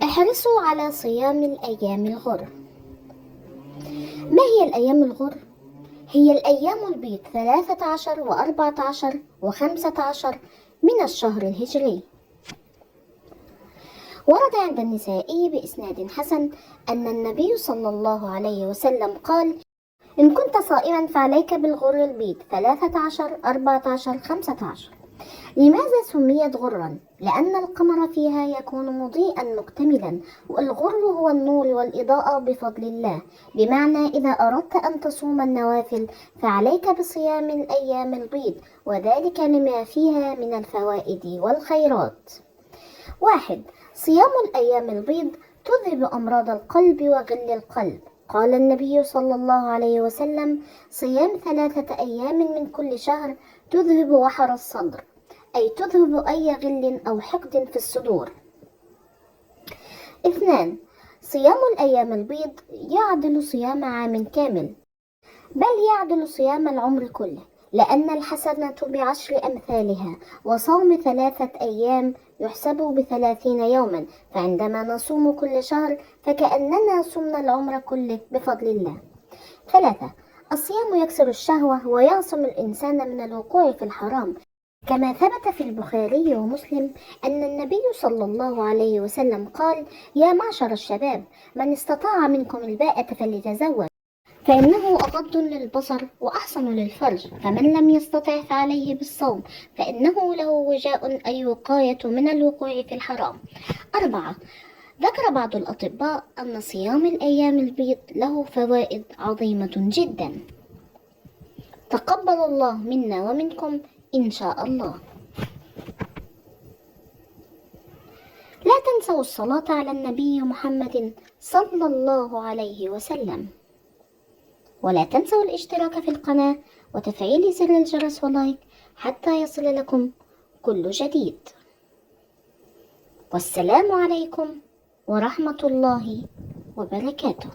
احرصوا على صيام الأيام الغر. ما هي الأيام الغر؟ هي الأيام البيض 13 و14 و15 من الشهر الهجري. ورد عند النسائي بإسناد حسن أن النبي صلى الله عليه وسلم قال: إن كنت صائما فعليك بالغر البيض 13 14 15. لماذا سميت غرا؟ لأن القمر فيها يكون مضيئا مكتملا، والغر هو النور والإضاءة بفضل الله، بمعنى إذا أردت أن تصوم النوافل فعليك بصيام الأيام البيض، وذلك لما فيها من الفوائد والخيرات. 1. صيام الأيام البيض تذهب أمراض القلب وغل القلب. قال النبي صلى الله عليه وسلم: صيام 3 أيام من كل شهر تذهب وحر الصدر، أي تذهب أي غل أو حقد في الصدور. 2. صيام الأيام البيض يعدل صيام عام كامل، بل يعدل صيام العمر كله، لأن الحسنة ب10 أمثالها، وصوم 3 أيام يحسب ب30 يوما، فعندما نصوم كل شهر فكأننا صمنا العمر كله بفضل الله. 3. الصيام يكسر الشهوة ويعصم الإنسان من الوقوع في الحرام، كما ثبت في البخاري ومسلم أن النبي صلى الله عليه وسلم قال: يا معشر الشباب، من استطاع منكم الباءة فليتزوج، فإنه أغض للبصر وأحصن للفرج، فمن لم يستطع فعليه بالصوم، فإنه له وجاء أي وقاية من الوقوع في الحرام. 4. ذكر بعض الأطباء أن صيام الأيام البيض له فوائد عظيمة جدا. تقبل الله منا ومنكم إن شاء الله. لا تنسوا الصلاة على النبي محمد صلى الله عليه وسلم، ولا تنسوا الاشتراك في القناة وتفعيل زر الجرس ولايك حتى يصل لكم كل جديد. والسلام عليكم ورحمة الله وبركاته.